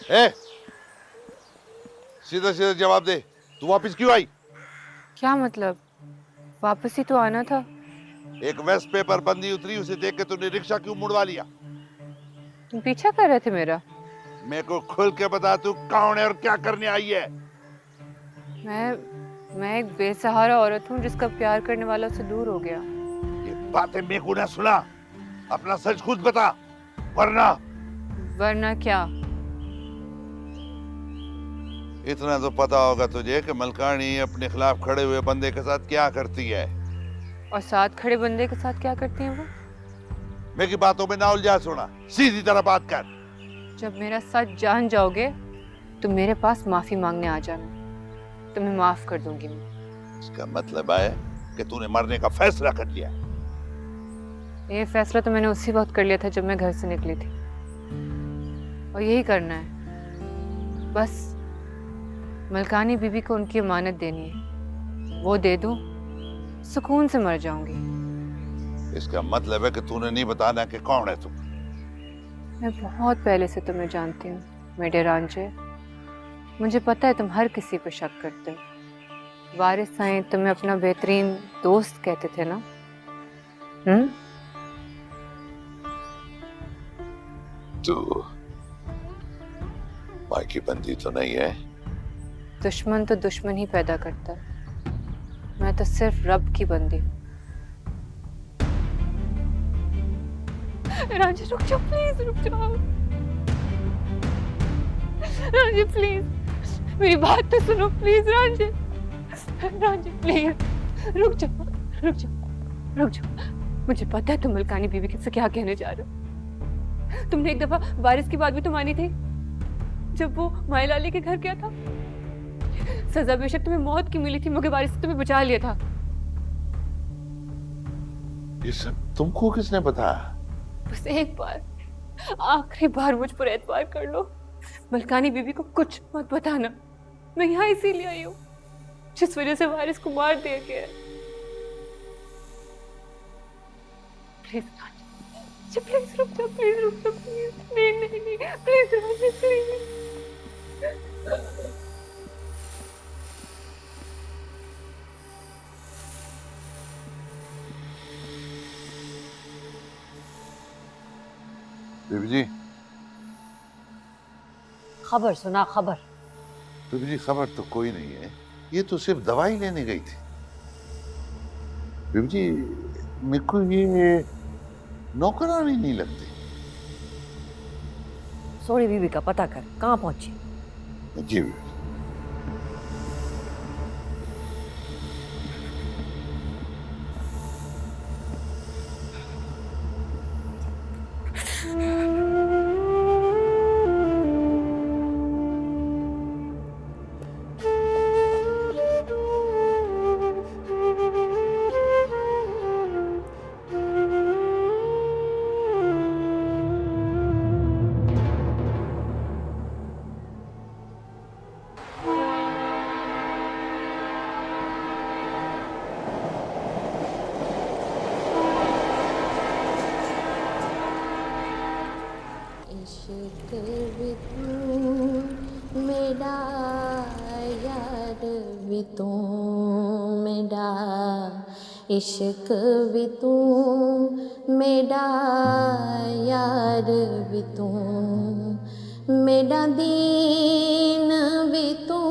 ए, सीधा सीधा जवाब दे, तू वापस क्यों आई? क्या मतलब? वापस ही तो आना था। एक वेस्ट पेपर बंदी उतरी, उसे देख के तूने रिक्शा क्यों मुड़वा लिया? तुम पीछा कर रहे थे मेरा। मेरे को खुल के बता, तू कौन है और क्या करने आई है? मैं एक बेसहारा औरत हूँ जिसका प्यार करने वाला उससे दूर हो गया। ये बातें मेरे को ना सुना, अपना सच खुद बता, वरना। वरना क्या? इतना तो पता होगा तुझे कि मलकानी अपने खिलाफ खड़े हुए बंदे के साथ क्या करती है। और साथ खड़े बंदे के साथ क्या करती हैं वो? मेरी बातों में ना उलझा, सुना, सीधी तरह बात कर। जब मेरा सच जान जाओगे तो मेरे पास माफी मांगने आ जाना, तुम्हें माफ कर दूंगी मैं। इसका मतलब है कि तूने मरने का फैसला कर लिया। ये फैसला तो मैंने उसी वक्त कर लिया था जब मैं घर से निकली थी, और यही करना है बस। मलकानी बीबी को उनकी अमानत देनी है, वो दे दूं, सुकून से मर जाऊंगी। इसका मतलब है कि तूने नहीं बताना कि कौन है तू। मैं बहुत पहले से तुम्हें जानती हूँ मेरे रांझे। मुझे पता है तुम हर किसी पर शक करते हो। वारिस साईं तुम्हें अपना बेहतरीन दोस्त कहते थे ना? तू माँ की बंदी तो नहीं है? दुश्मन तो दुश्मन ही पैदा करता है। मैं तो सिर्फ रब की बंदी हूँ। रांझे रुक जाओ, प्लीज रुक जाओ। रांझे प्लीज मेरी बात तो सुनो, प्लीज रांझे। रांझे प्लीज रुक जाओ, रुक जाओ, रुक जाओ। मुझे पता है तुम मलकानी बीवी से क्या कहने जा रहे हो। तुमने एक दफा वारिस की बात भी तो मानी थी जब वो मायलाली के घर गया था। सजा बेशक तुम्हें मौत की मिली थी, मगर वारिस ने तुम्हें बचा लिया था। ये सब तुमको किसने बताया? बस एक बार, आखिरी बार मुझ पर एतबार कर लो। मलकानी बीबी को कुछ मत बताना। मैं यहाँ इसीलिए आई हूँ जिस वजह से वारिस को मार दिया गया है। प्लीज रांझे, प्लीज रुक जाओ, प्लीज रुक जाओ, प्लीज। नहीं नहीं नहीं, प्लीज रांझे, प्लीज। बीबी जी। खबर सुना, खबर। बीबी जी, खबर तो कोई नहीं है, ये तो सिर्फ दवाई लेने गई थी। बीबी जी, मेरे को ये नौकरानी नहीं लगती। सोनी बीबी का पता कर, कहाँ पहुंची। जी। इश्क भी तू मेरा यार भी तू मेरा, इश्क भी तू मेरा यार भी तू मेरा, दीन भी तू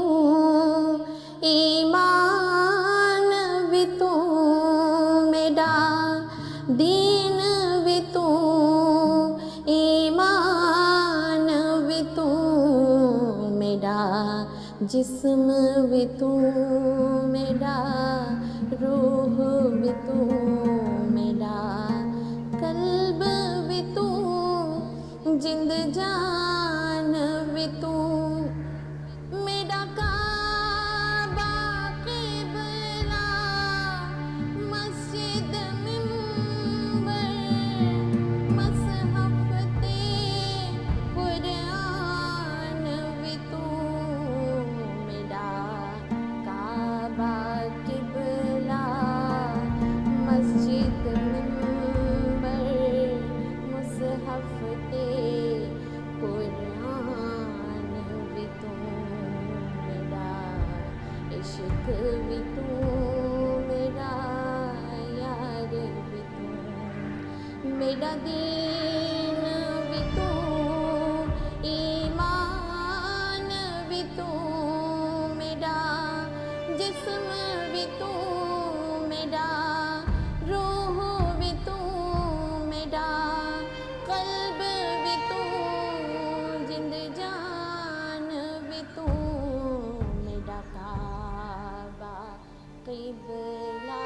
ईमान भी तू मेरा, दीन भी तू ईमान भी तू मेरा, जिस्म भी तू मेरा, रूह भी तू मेरा, कल्ब भी तू, जिंद जान भी तू मेरा, काबा क़िबला मस्जिद मिंबर मसहफ़ कुरान भी तू मेरा, काबा क़िबला मस्जिद मिंबर मसहफ़ कुरान मेरा दीन भी तू, ईमान भी तू मेरा, जिस्म भी तू मेरा, रूह भी तू मेरा, कल्ब भी तू, जिंद जान भी तू मेरा, काबा क़िबला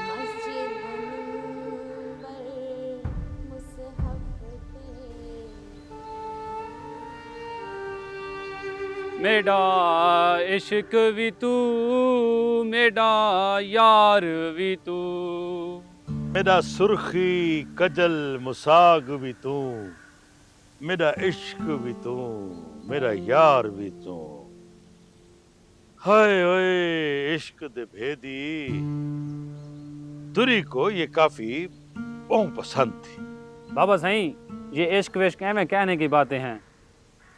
मस्जिद मुनव्वर मुसहफ़ तेरे। मेरा इश्क भी तू, मेरा यार भी तू, मेरा सुर्खी कजल मुसाग भी तू, मेरा इश्क भी तू, मेरा यार भी तू। हाय ओए इश्क दे भेदी, तुरी को ये काफी बहुत पसंद थी। बाबा सही ये इश्क विश्क में कहने की बातें हैं,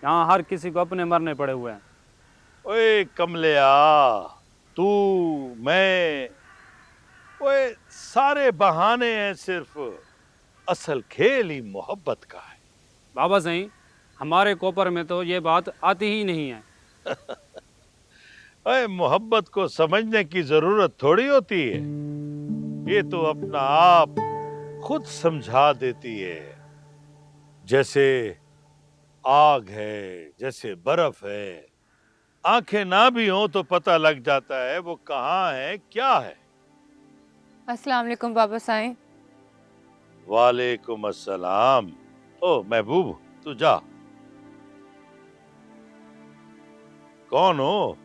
यहाँ हर किसी को अपने मरने पड़े हुए हैं। ओए कमलिया, तू मैं, ओए सारे बहाने हैं, सिर्फ असल खेल ही मोहब्बत का है। बाबा सही हमारे कोपर में तो ये बात आती ही नहीं है। ओए मोहब्बत को समझने की जरूरत थोड़ी होती है, ये तो अपना आप खुद समझा देती है। जैसे आग है, जैसे बर्फ है, आंखें ना भी हो तो पता लग जाता है वो कहाँ है, क्या है। अस्सलाम वालेकुम बाबा साईं। वालेकुम अस्सलाम। ओ महबूब तू जा। कौन हो?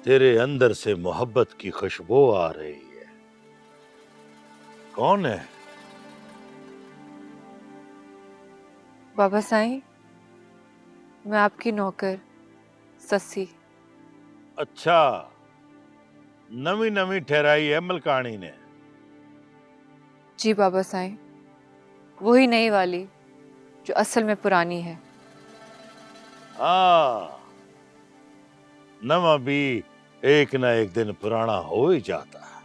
तेरे अंदर से मोहब्बत की खुशबू आ रही है। कौन है? बाबा साईं मैं आपकी नौकर ससी। अच्छा, नवी नवी ठहराई है मलकानी ने। जी बाबा साईं, वही नई वाली जो असल में पुरानी है। हाँ, नवा भी एक ना एक दिन पुराना हो ही जाता है।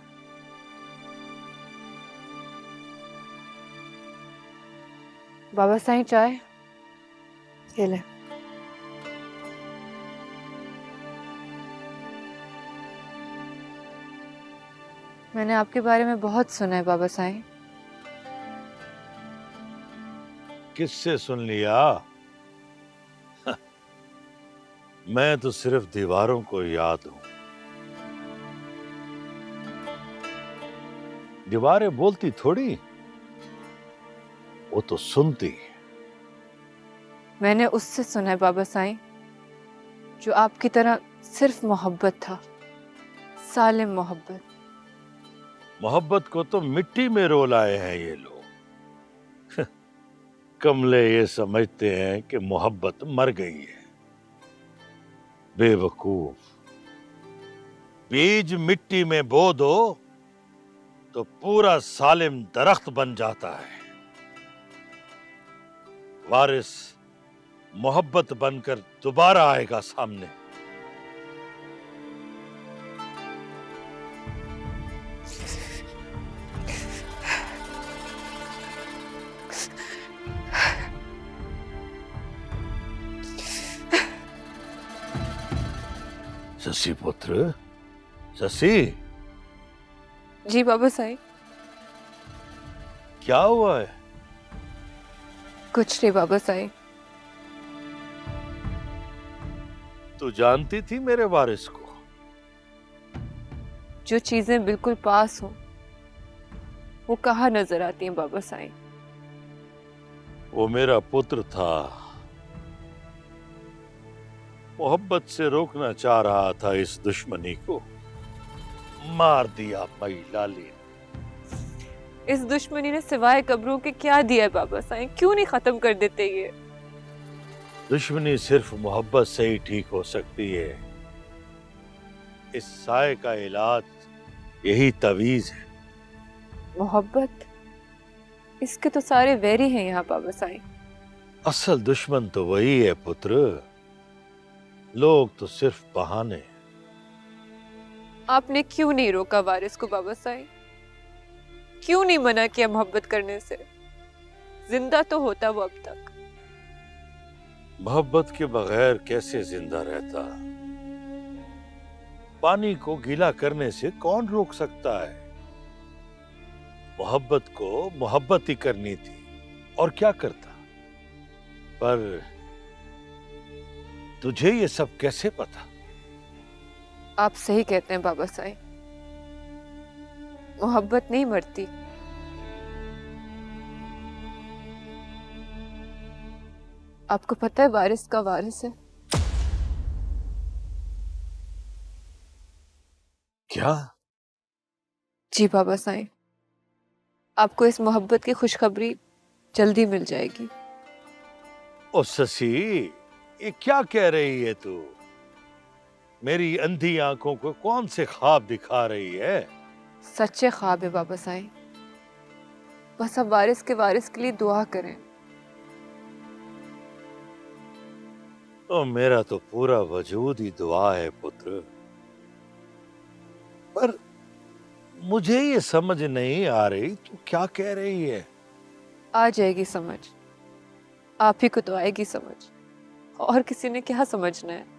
बाबा साईं चाय ये ले। मैंने आपके बारे में बहुत सुना है बाबा साईं। किससे सुन लिया? मैं तो सिर्फ दीवारों को याद हूं। दीवारें बोलती थोड़ी, वो तो सुनती। मैंने उससे सुना है बाबा साईं जो आपकी तरह सिर्फ मोहब्बत था, सालिम मोहब्बत। मोहब्बत को तो मिट्टी में रोल आए हैं ये लोग। कमले ये समझते हैं कि मोहब्बत मर गई है। बेवकूफ। बीज मिट्टी में बो दो तो पूरा सालिम दरख्त बन जाता है। वारिस मोहब्बत बनकर दोबारा आएगा सामने। शशि पुत्र, शशि, जी बाबा साईं। क्या हुआ है? कुछ नहीं बाबा साईं। तू जानती थी मेरे वारिस को? जो चीजें बिल्कुल पास हो वो कहाँ नजर आती हैं बाबा साईं। वो मेरा पुत्र था। मोहब्बत से रोकना चाह रहा था इस दुश्मनी को, मार दिया मई लाली ने। इस दुश्मनी ने सिवाय कब्रों के क्या दिया है बाबा साईं? क्यों नहीं खत्म कर देते ये? दुश्मनी सिर्फ मोहब्बत से ही ठीक हो सकती है। इस साए का इलाज यही तवीज है। मोहब्बत? इसके तो सारे वैरी हैं यहाँ बाबा साईं। असल दुश्मन तो वही है पुत्र लोग तो सिर्फ बहाने हैं। आपने क्यों नहीं रोका वारिस को बाबा साईं? क्यों नहीं मना किया मोहब्बत करने से? जिंदा तो होता वो अब तक। मोहब्बत के बगैर कैसे जिंदा रहता? पानी को गीला करने से कौन रोक सकता है? मोहब्बत को मोहब्बत ही करनी थी, और क्या करता? पर तुझे ये सब कैसे पता? आप सही कहते हैं बाबा साईं, मोहब्बत नहीं मरती। आपको पता है वारिस का वारिस है? क्या? जी बाबा साईं, आपको इस मोहब्बत की खुशखबरी जल्दी मिल जाएगी। ओ शशि, ये क्या कह रही है तू? मेरी अंधी आंखों को कौन से ख्वाब दिखा रही है? सच्चे ख्वाब है बाबा साईं, बस अब वारिस के लिए दुआ करें। तो मेरा तो पूरा वजूद ही दुआ है पुत्र। पर मुझे ये समझ नहीं आ रही तू क्या कह रही है। आ जाएगी समझ, आप ही को तो आएगी समझ, और किसी ने क्या समझना है।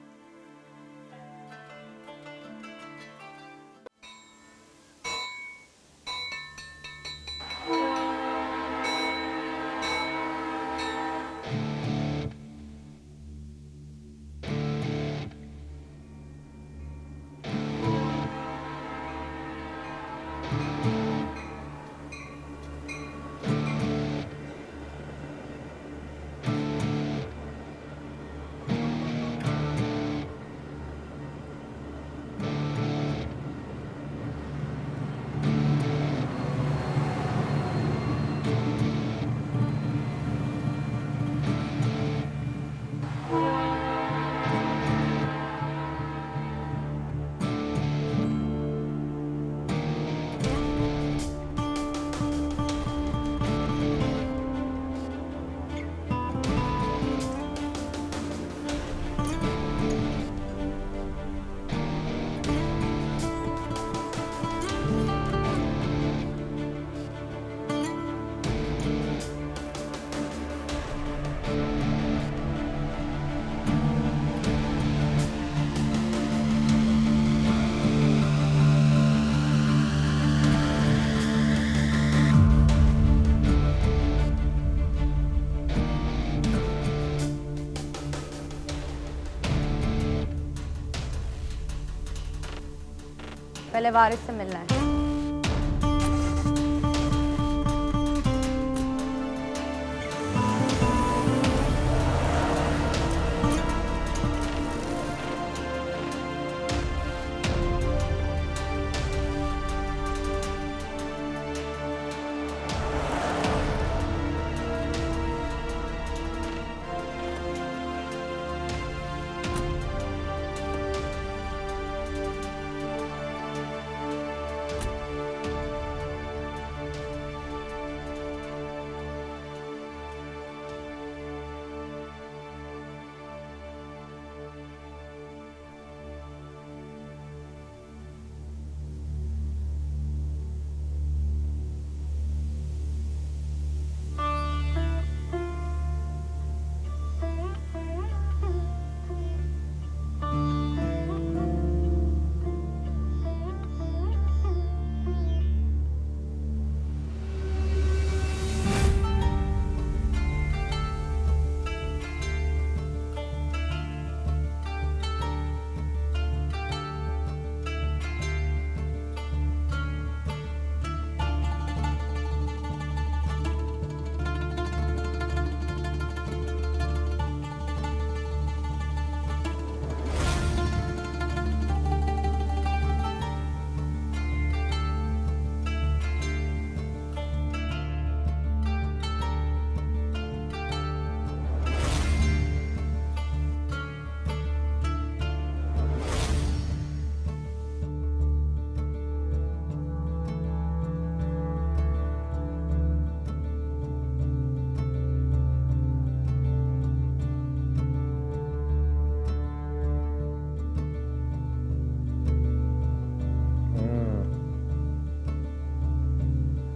पहले वारिस से मिलना है।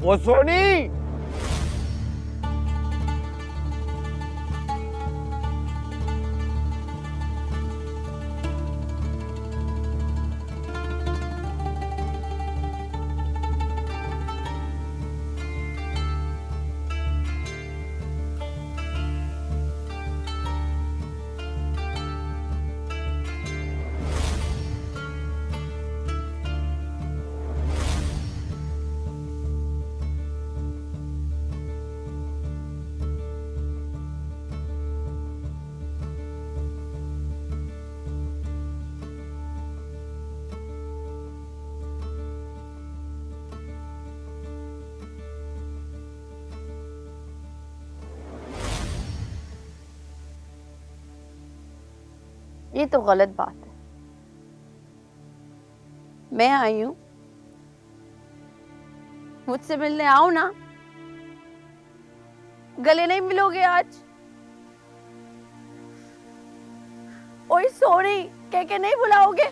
वो सोनी, ये तो गलत बात है। मैं आई हूं, मुझसे मिलने आओ ना। गले नहीं मिलोगे आज? ओए सॉरी कह के नहीं बुलाओगे?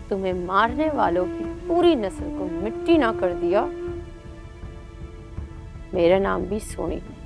तुम्हें मारने वालों की पूरी नस्ल को मिट्टी ना कर दिया। मेरा नाम भी सोनी है।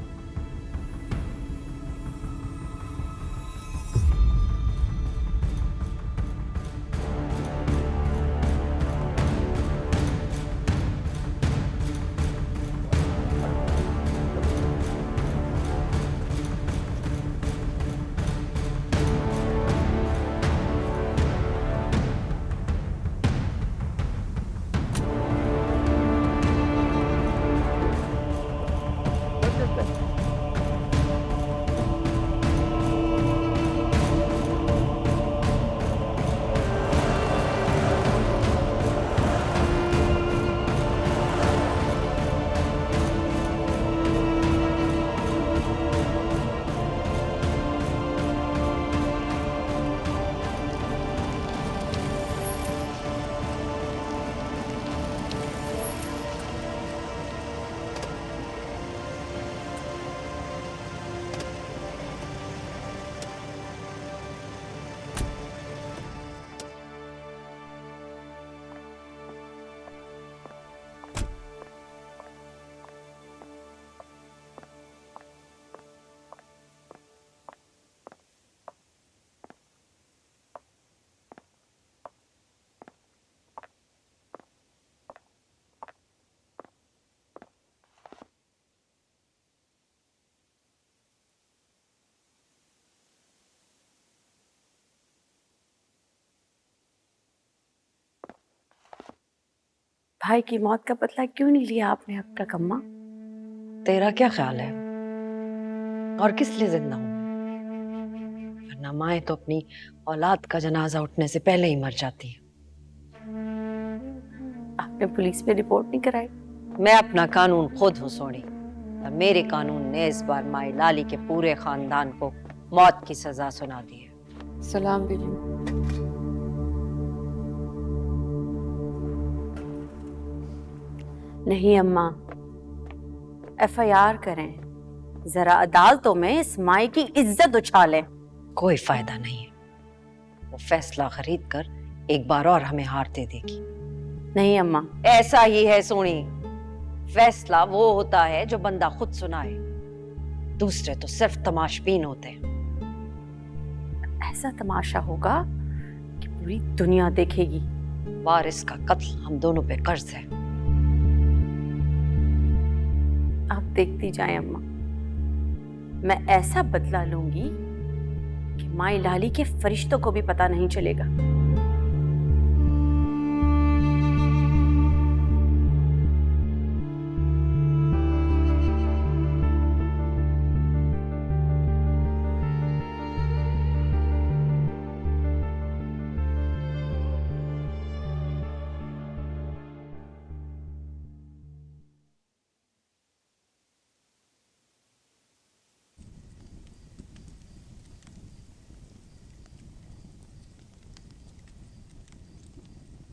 भाई की मौत का बदला क्यों नहीं लिया आपने अब तक अम्मा? तेरा क्या ख्याल है और किस लिए जिंदा हूं? वरना माएं तो अपनी औलाद का जनाजा उठने से पहले ही मर जाती है। आपने पुलिस में रिपोर्ट नहीं कराई? मैं अपना कानून खुद हूँ सोनी, और मेरे कानून ने इस बार माई लाली के पूरे खानदान को मौत की सजा सुना दी है। सलाम बीबी। नहीं अम्मा, FIR करें, जरा अदालतों में इस माई की इज्जत उछालें। कोई फायदा नहीं है, वो फैसला खरीद कर एक बार और हमें हार दे देगी। नहीं अम्मा, ऐसा ही है सोनी, फैसला वो होता है जो बंदा खुद सुनाए, दूसरे तो सिर्फ तमाशबीन होते हैं। ऐसा तमाशा होगा कि पूरी दुनिया देखेगी। वारिस का कत्ल हम दोनों पे कर्ज है। आप देखती जाएं अम्मा, मैं ऐसा बदला लूंगी कि माई लाली के फरिश्तों को भी पता नहीं चलेगा।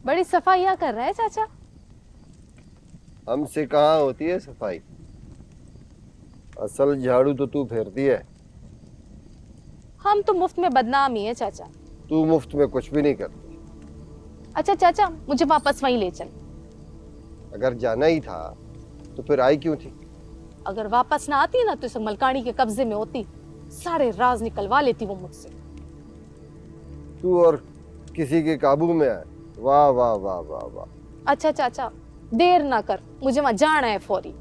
बड़ी सफाइयाँ कर रहा है चाचा। हमसे कहाँ होती है सफाई। असल झाड़ू तो तू फेरती है। हम तो मुफ्त में बदनाम ही है चाचा। तू मुफ्त में कुछ भी नहीं करती। अच्छा चाचा, मुझे वापस वहीं ले चल। अगर जाना ही था तो फिर आई क्यों थी? अगर वापस ना आती ना तो इसे मलकानी के कब्जे में होती, सारे राज निकलवा लेती वो मुझसे। तू और किसी के काबू में आए। वाह वाह वाह वाह वाह। अच्छा चाचा, देर ना कर, मुझे वहां जाना है फौरी।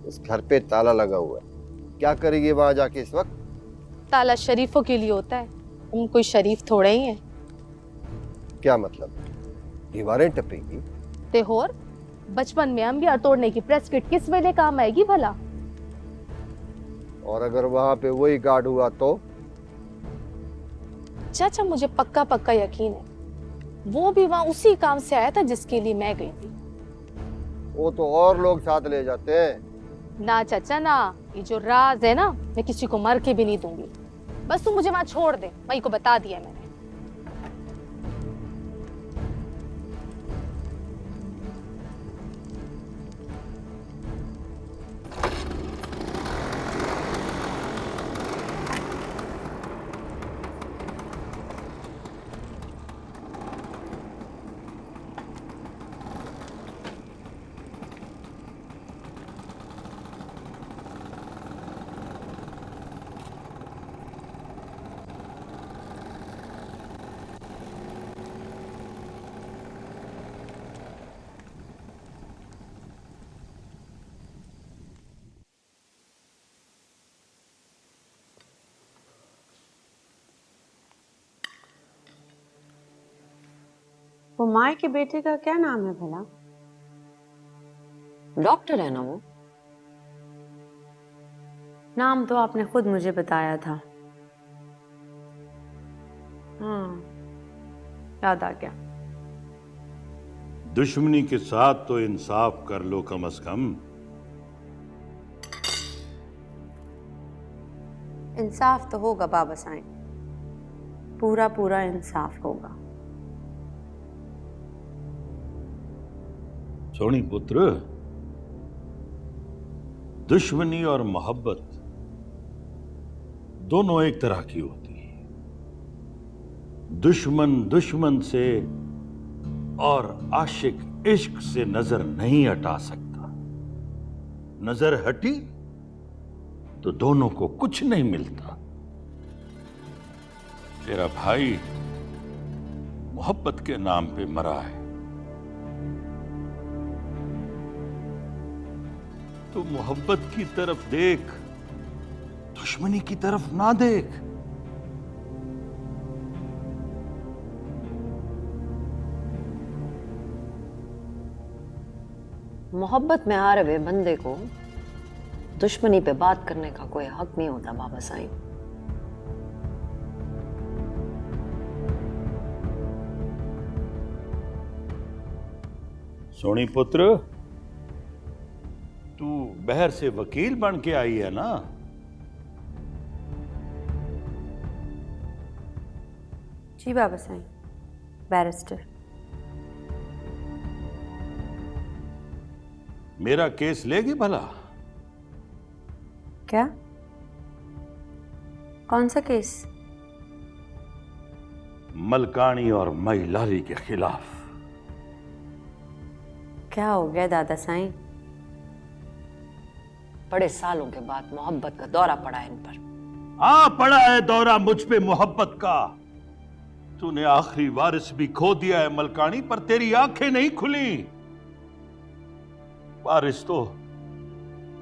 इस घर पे ताला लगा हुआ है, क्या करेगी वहां जाके इस वक्त? ताला शरीफों के लिए होता है, तुम कोई शरीफ थोड़े ही हैं। क्या मतलब? दीवारें टपेगी? ते होर बचपन में अंबिया तोड़ने की प्रेस किट किस वेले काम आएगी भला? और अगर वहां पे वही गार्ड हुआ तो? चाचा मुझे पक्का पक्का यकीन है वो भी वहां उसी काम से आया था जिसके लिए मैं गई थी। वो तो और लोग साथ ले जाते हैं। ना चाचा ना, ये जो राज है ना, मैं किसी को मर के भी नहीं दूंगी। बस तू मुझे वहां छोड़ दे, मई को बता दिया मैंने। वो माए के बेटे का क्या नाम है भला? डॉक्टर है ना वो। नाम तो आपने खुद मुझे बताया था। हाँ, याद आ गया। दुश्मनी के साथ तो इंसाफ कर लो कम से कम। इंसाफ तो होगा बाबा साईं, पूरा पूरा इंसाफ होगा। सोनी पुत्र, दुश्मनी और मोहब्बत दोनों एक तरह की होती है। दुश्मन दुश्मन से और आशिक इश्क से नजर नहीं हटा सकता। नजर हटी तो दोनों को कुछ नहीं मिलता। तेरा भाई मोहब्बत के नाम पे मरा है, तो मोहब्बत की तरफ देख, दुश्मनी की तरफ ना देख। मोहब्बत में हारे हुए बंदे को दुश्मनी पे बात करने का कोई हक नहीं होता बाबा साईं। सोनी पुत्र, तू बहर से वकील बन के आई है ना? जी बाबा साईं, बैरिस्टर। मेरा केस लेगी भला? क्या? कौन सा केस? मलकानी और मई लाली के खिलाफ। क्या हो गया दादा साईं? बड़े सालों के बाद मोहब्बत का दौरा पड़ा है इन पर। हाँ, पड़ा है दौरा मुझ पे मोहब्बत का। तूने आखिरी वारिस भी खो दिया है मलकानी, पर तेरी आंखें नहीं खुली। वारिस तो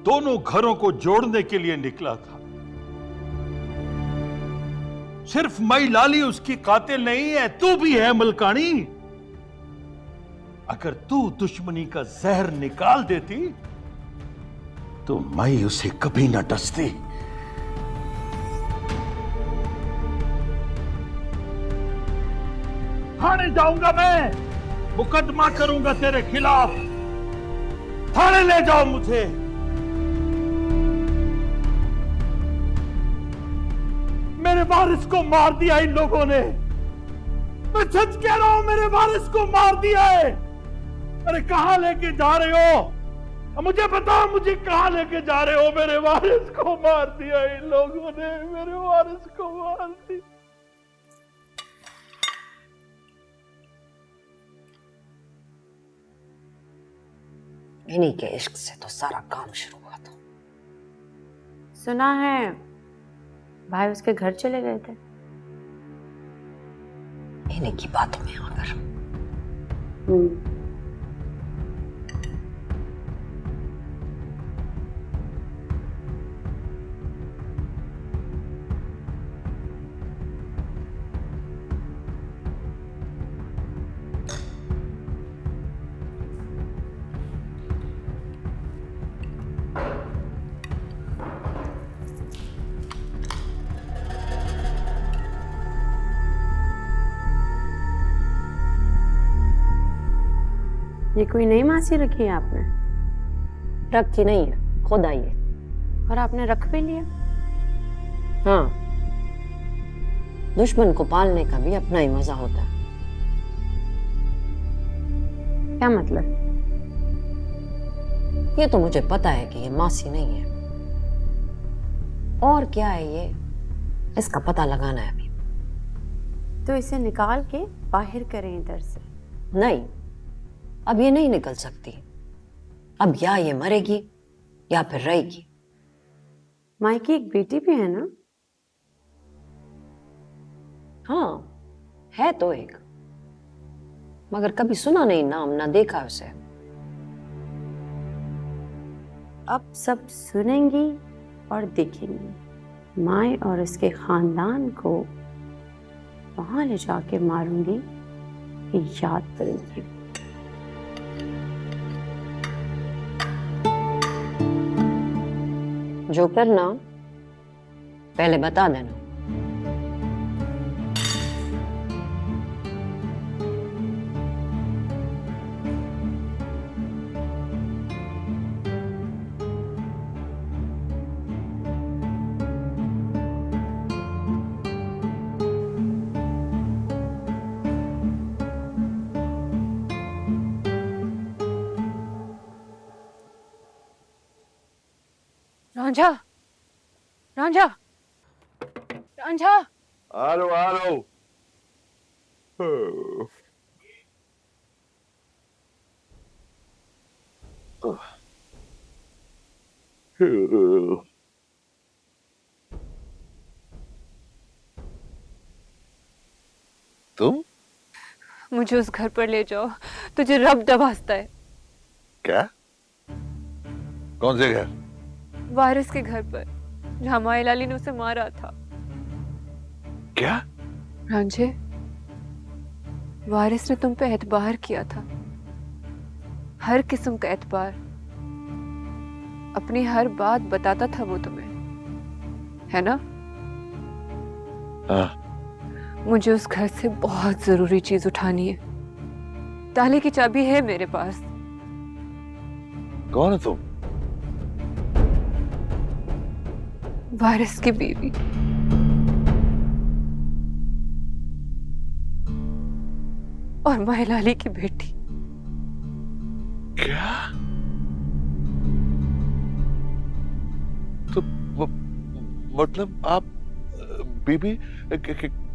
दोनों घरों को जोड़ने के लिए निकला था। सिर्फ मई लाली उसकी कातिल नहीं है, तू भी है मलकानी। अगर तू दुश्मनी का जहर निकाल देती तो मई उसे कभी न डसती। थाने जाऊंगा मैं, मुकदमा करूंगा तेरे खिलाफ। थाने ले जाओ मुझे। मेरे वारिस को मार दिया इन लोगों ने। मैं सच कह रहा हूं, मेरे वारिस को मार दिया है। अरे कहाँ लेके जा रहे हो? मुझे बताओ, मुझे कहाँ लेके जा रहे हो? मेरे वारिस को मार दिया इन लोगों ने, मेरे वारिस को मार दिया। इन्हीं के इश्क से तो सारा काम शुरू हुआ था। सुना है भाई उसके घर चले गए थे। इन्हीं की बातों में आकर ये कोई नई मासी रखी है आपने? रखी नहीं है, खुद आई है। और आपने रख भी लिया? हाँ, दुश्मन को पालने का भी अपना ही मजा होता है। क्या मतलब? ये तो मुझे पता है कि ये मासी नहीं है। और क्या है ये, इसका पता लगाना है अभी। तो इसे निकाल के बाहर करें इधर से। नहीं, अब ये नहीं निकल सकती। अब या ये मरेगी या फिर रहेगी। माई की एक बेटी भी है ना? हाँ, है तो एक, मगर कभी सुना नहीं नाम, ना देखा उसे। अब सब सुनेंगी और देखेंगी। माई और उसके खानदान को वहां ले जाके मारूंगी, ये याद करेंगी। जो करना पहले बता देना। रांझा, रांझा, रांझा। आलो आलो। तुम मुझे उस घर पर ले जाओ, तुझे रब दबाता है। क्या? कौन से घर? वारिस के घर पर, जहाँ माई लाली ने उसे मारा था। क्या? रांझे, वारिस ने तुम पे एतबार किया था, हर किस्म का एतबार। अपनी हर बात बताता था वो तुम्हें, है ना? हाँ। मुझे उस घर से बहुत जरूरी चीज उठानी है। ताले की चाबी है मेरे पास। कौन है तुम? वारिस की बीवी। और माई लाली की बेटी। क्या? तो मतलब आप बीबी,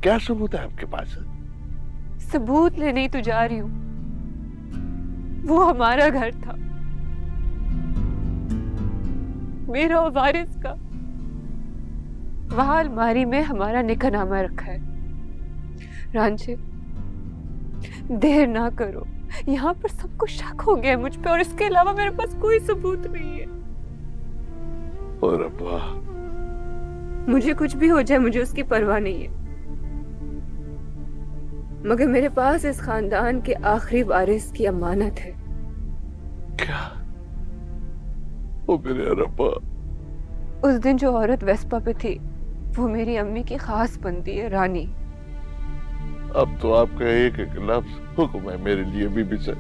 क्या सबूत है आपके पास? सबूत लेने ही तो जा रही हूं। वो हमारा घर था, मेरा और वारिस का। वहां अलमारी में हमारा निकाहनामा रखा है। रांझे, देर ना करो, यहाँ पर सबको शक हो गया है मुझ पे, और इसके अलावा मेरे पास कोई सबूत नहीं है। और अब्बा, मुझे कुछ भी हो जाए, मुझे उसकी परवाह नहीं है, मगर मेरे पास इस खानदान के आखिरी वारिस की अमानत है। क्या? ओ मेरे रब्बा। उस दिन जो औरत वेस्पा पे थी, वो मेरी अम्मी की खास बंदी है, रानी। अब तो आपका एक एक लफ्ज हुक्म है मेरे लिए बीबी से।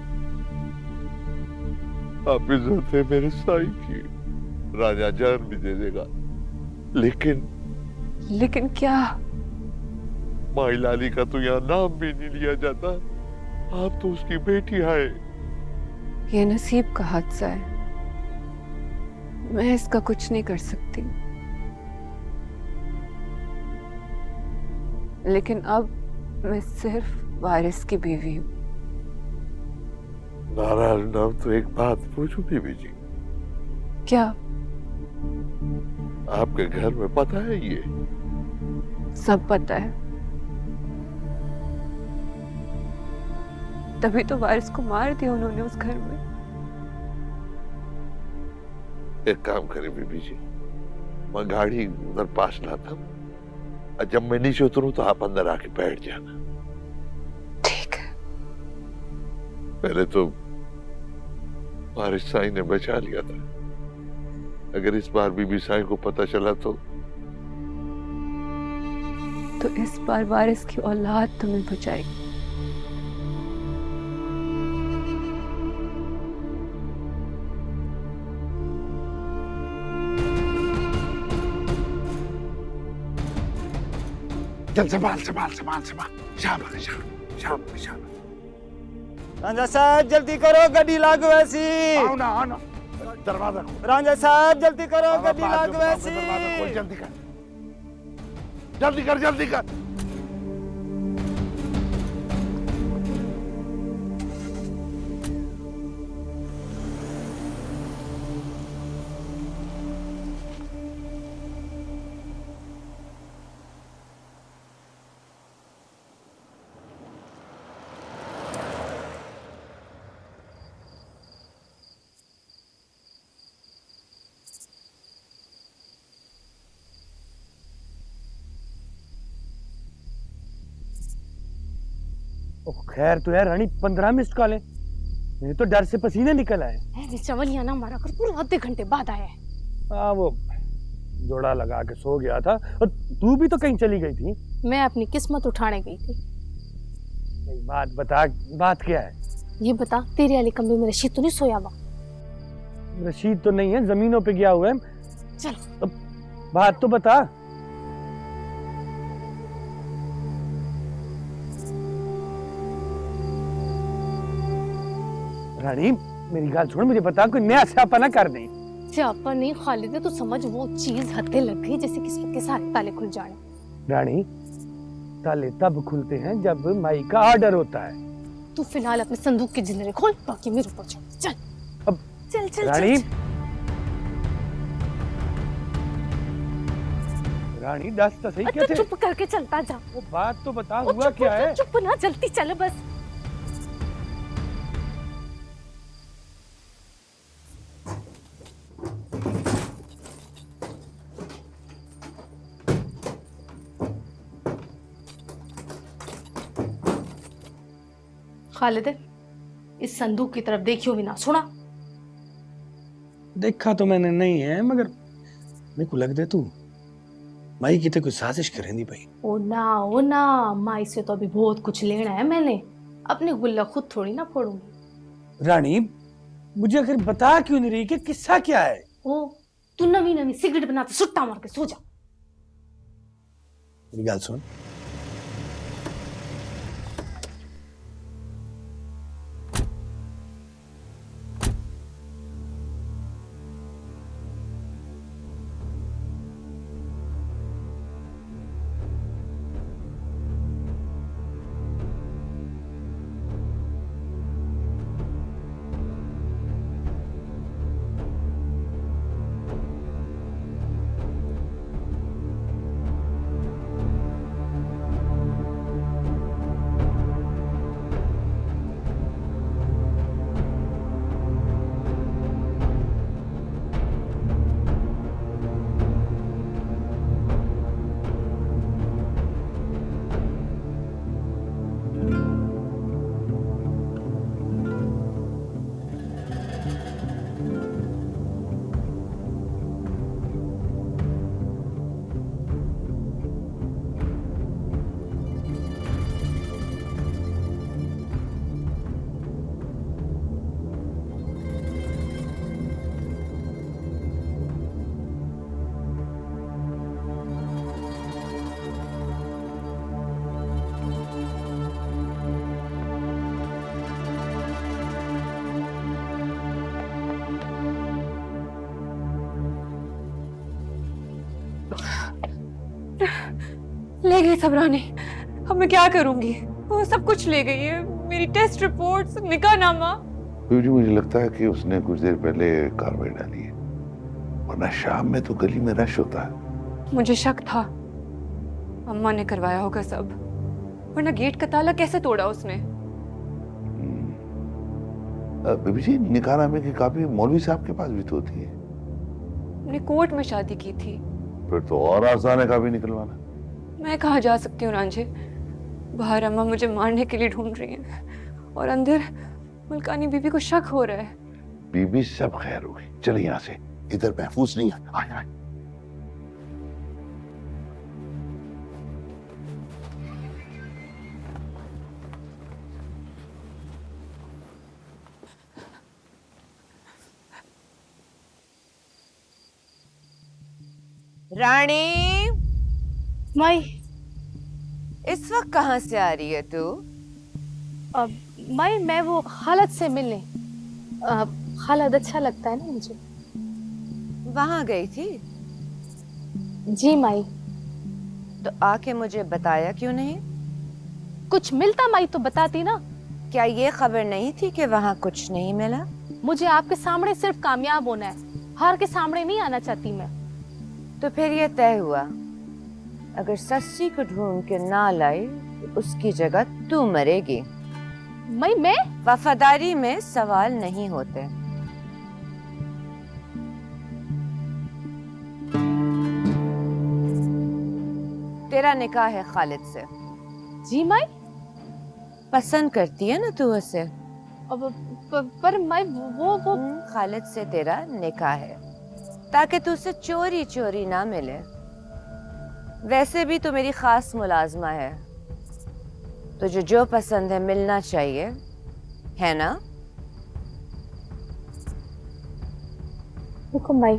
आप इज्जत है मेरे साई की, राजा जान भी दे देगा, लेकिन क्या? माई लाली का तो यहाँ नाम भी नहीं लिया जाता। आप तो उसकी बेटी है, ये नसीब का हादसा है, मैं इसका कुछ नहीं कर सकती। लेकिन अब मैं सिर्फ वारिस की बीवी हूँ। नाराज ना हो तो एक बात पूछूं बीबी जी? क्या? आपके घर में पता है ये? सब पता है, तभी तो वारिस को मार दिया उन्होंने उस घर में। एक काम करें बीबी जी, मैं गाड़ी उधर पास लाता हूं, और जब मैं नीचे उतरूं तो आप अंदर आके बैठ जाना। ठीक है। पहले तो वारिस साईं ने बचा लिया था, अगर इस बार बीबी साईं को पता चला तो इस बार वारिस की औलाद तुम्हें बचाएगी। चल संभाल संभाल संभाल संभाल, शाबाश शाबाश शाबाश शाबाश। रांझा साहब जल्दी करो, गड्डी लागू ऐसी। आओ ना दरवाजा खोल। रांझा साहब जल्दी करो, गड्डी लागू ऐसी। दरवाजा खोल, जल्दी कर जल्दी कर जल्दी कर। खैर तो यार रानी 15 मिस्ड कॉल है, मेरे तो डर से पसीने निकल आए। अरे चवलिया ना मारा कर, पूरा आधे घंटे बाद आया है। हाँ वो जोड़ा लगा के सो गया था, और तू भी तो कहीं चली गई थी। मैं अपनी किस्मत उठाने गई थी। एक बात बता, बात क्या है? ये बता, तेरे वाले कमरे में रशीद तो नहीं सोया हुआ? रशीद तो नहीं है, जमीनों पे गया हुआ है। चल अब बात तो बता। रानी मेरी गाल छोड़, मुझे बता, कोई नया स्यापा ना कर दे। स्यापा नहीं खालिद, तो समझ वो चीज हथे लग गई जैसे किस्मत के सारे ताले खुल जाने। रानी ताले तब खुलते हैं जब माई का ऑर्डर होता है। तू फिलहाल अपने संदूक की जिंदगी खोल, बाकी मेरे ऊपर छोड़। चल अब चल चल रानी चल, रानी दस तो सही, क्या तो थे? चुप करके चलता जा। वो बात तो बता, ओ, हुआ चुप क्या हो जा, है? चुप ना, जल्दी चल बस। खालिद, इस संदूक की तरफ देखियो भी ना, सुना? देखा तो मैंने नहीं है, मगर मेरे को लग दे तू माई की तो कोई साजिश करेंगी भाई। ओ ना, माई से तो अभी बहुत कुछ लेना है मैंने, अपने गुल्ला खुद थोड़ी ना फोड़ूंगी। रानी मुझे आखिर बता क्यों नहीं रही कि किस्सा क्या है? ओ तू नवी नवी सिगरेट बनाते सुट्टा मार के सो जा। मेरी गाल सुन, ले गई सबरानी। अब मैं क्या करूंगी? वो सब कुछ ले गई है, मेरी टेस्ट रिपोर्ट्स, निकाहनामा। बीबी जी मुझे लगता है कि उसने कुछ देर पहले कार्रवाई डाली है, वरना शाम में तो गली में रश होता है। मुझे शक था अम्मा ने करवाया होगा सब, वरना गेट का ताला कैसे तोड़ा उसने? बीबी जी निकाहनामे की कॉपी मौलवी साहब के पास भी तो होती है। हमने कोर्ट में शादी की थी। फिर तो और आसान है कॉपी निकलवाना। मैं कहाँ जा सकती हूँ रांझे? बाहर अम्मा मुझे मारने के लिए ढूंढ रही हैं और अंदर मुल्कानी बीबी को शक हो रहा है। बीबी सब खैर होगी, चले यहाँ से, इधर महफूज नहीं है। आए आए। रानी, माई, इस वक्त कहाँ से आ रही है तू? माई मैं वो खालद से मिलने। खालद अच्छा लगता है ना मुझे। वहां गई थी? जी माई। तो आके मुझे बताया क्यों नहीं? कुछ मिलता माई तो बताती ना। क्या ये खबर नहीं थी कि वहां कुछ नहीं मिला? मुझे आपके सामने सिर्फ कामयाब होना है, हार के सामने नहीं आना चाहती मैं। तो फिर ये तय हुआ, अगर सस्सी को ढूंढ के ना लाई तो उसकी जगह तू मरेगी। मैं वफादारी में सवाल नहीं होते। तेरा निकाह है खालिद से। जी माई। पसंद करती है ना तू उसे? पर माई वो खालिद से तेरा निकाह है ताकि तू उसे चोरी चोरी ना मिले। वैसे भी तो मेरी खास मुलाजमा है, तुझे जो पसंद है मिलना चाहिए, है ना? देखो माई,